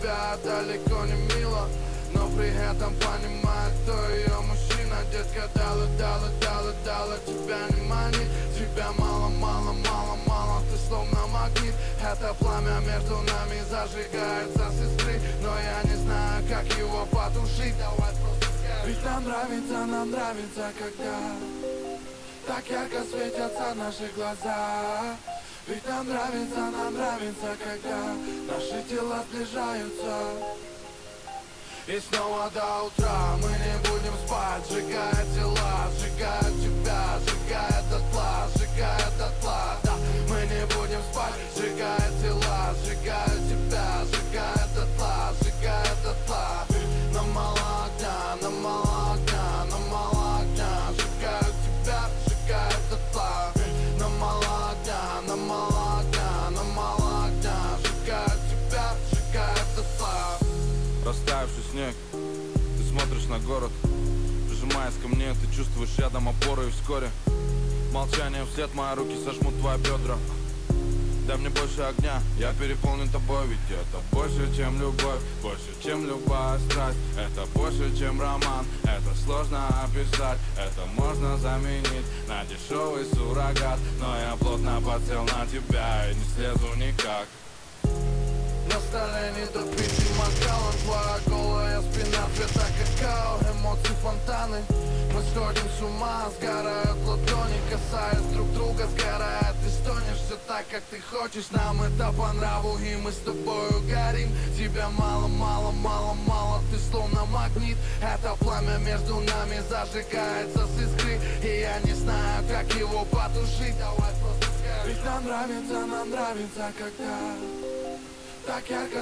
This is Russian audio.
тебя далеко не мило, но при этом понимает, кто ее мужчина. Детка, дала тебя не манит, тебя мало, ты словно магнит. Это пламя между нами зажигается с искры, но я не знаю, как его потушить. Давай просто скажи. Ведь нам нравится, когда так ярко светятся наши глаза. Ведь нам нравится, когда наши тела сближаются. И снова до утра мы не будем спать, сжигая тела, сжигая тебя, сжигая дотла, да. Мы не будем спать, сжигая тела, сжигая тебя, сжигая дотла, нам мало огня, сжигаю тебя, сжигая дотла. Нам мало огня, сжигаю тебя, сжигая дотла. Растаявший снег, ты смотришь на город, прижимаясь ко мне, ты чувствуешь рядом опору. И вскоре молчанием вслед мои руки сожмут твои бедра. Дай мне больше огня, я переполнен тобой. Ведь это больше, чем любовь, больше, чем любая страсть. Это больше, чем роман, это сложно описать. Это можно заменить на дешевый суррогат. Но я плотно подсел на тебя и не слезу никак. На столе недопитый макалон, твоя голая спина цвета какао. Эмоции фонтаны, мы сходим с ума, сгорают ладони, касаясь друг друга, сгорает. Ты стонешь все так, как ты хочешь, нам это по нраву, и мы с тобою горим. Тебя мало, ты словно магнит. Это пламя между нами зажигается с искры, и я не знаю, как его потушить. Давай просто скажи. Ведь нам нравится, когда так ярко